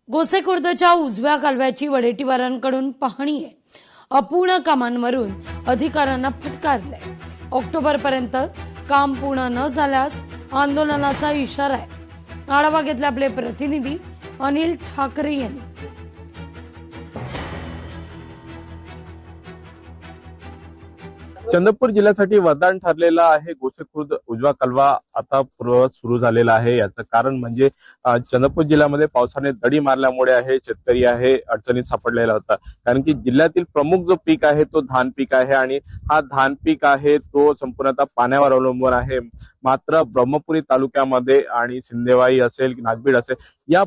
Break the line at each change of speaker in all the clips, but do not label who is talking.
गोसेखुर्दच्या उजव्या कालव्याची वडेट्टीवारांकडून पाहणी आहे. अपूर्ण कामांवरून अधिकाऱ्यांना फटकारलंय. ऑक्टोबरपर्यंत काम पूर्ण न झाल्यास आंदोलनाचा इशारा आहे. आढावा घेतला आपले प्रतिनिधी अनिल ठाकरे यांनी.
चंद्रपूर जिल्ह्यासाठी वरदान ठरलेला आहे गोसेखुर्द उजवा कालवा आता पूर्ववत सुरू झालेला आहे. याचं कारण म्हणजे चंद्रपूर जिल्ह्यामध्ये पावसाने दडी मारल्यामुळे आहे शेतकरी आहे अडचणीत सापडलेला होता. कारण की जिल्ह्यातील प्रमुख जो पीक आहे तो धान पीक आहे आणि हा धान पीक आहे तो संपूर्णतः पाण्यावर अवलंबून आहे. मात्र ब्रह्मपुरी तालुक्यामध्ये आणि सिंदेवाई असेल नागबीड असेल या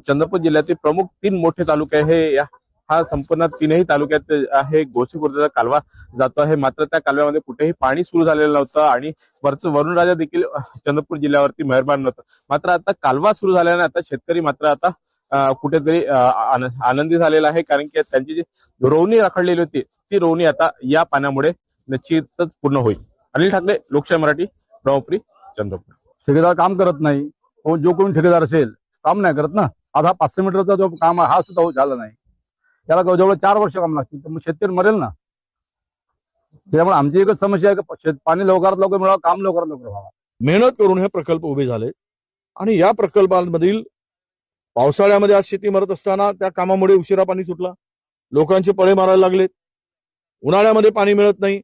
चंद्रपूर जिल्ह्यातील प्रमुख 3 मोठे तालुके आहे. हा संपूर्ण 3ही तालुक्यात आहे गोसेखुर्दचा कालवा जातो आहे. मात्र त्या कालव्यामध्ये कुठेही पाणी सुरू झालेलं नव्हतं आणि वरुण राजा देखील चंद्रपूर जिल्ह्यावरती मेहरबान नव्हतं. मात्र आता कालवा सुरू झाल्याने आता शेतकरी मात्र आता कुठेतरी आनंदी झालेला आहे. कारण की त्यांची जी रोवणी रखडलेली होती ती रोवणी आता या पाण्यामुळे निश्चितच पूर्ण होईल. अनिल ठाकरे, लोकशाही मराठी, ब्रह्मपुरी, चंद्रपूर.
ठेकेदार काम करत नाही. जो कोणी ठेकेदार असेल काम नाही करत ना. आता 500 मीटरचा जो काम हा सुद्धा झाला नाही. त्याला जवळ 4 वर्ष काम लागतील. तर मग शेतकरी मरेल ना. त्यामुळे आमची एकच समस्या आहे की पाणी लवकरात लवकर मिळावं, काम लवकरात लवकर व्हावं.
मेहनत करून हे प्रकल्प उभे झाले आणि या प्रकल्पांमधील पावसाळ्यामध्ये आज शेती मरत असताना त्या कामामुळे उशिरा पाणी सुटला, लोकांचे पळे मारायला लागलेत, उन्हाळ्यामध्ये पाणी मिळत नाही.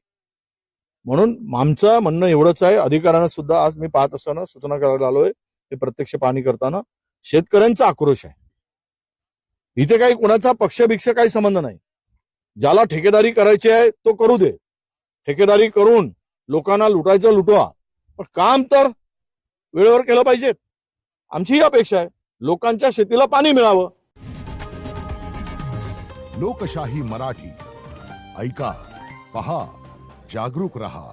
म्हणून आमचं म्हणणं एवढंच आहे, अधिकाऱ्यांना सुद्धा आज मी पाहत असताना सूचना करायला आलोय ते प्रत्यक्ष पाहणी करताना शेतकऱ्यांचा आक्रोश आहे. इथे काही कुणाचा पक्षभिक्ष काही संबंध नाही. ज्याला ठेकेदारी करायची आहे तो करू दे. ठेकेदारी करून लोकांना लुटायचं लुटवा, पण काम तर वेळेवर केलं पाहिजे. आमची ही अपेक्षा आहे, लोकांच्या शेतीला पाणी मिळावं.
लोकशाही मराठी ऐका, पहा, जागरूक रहा.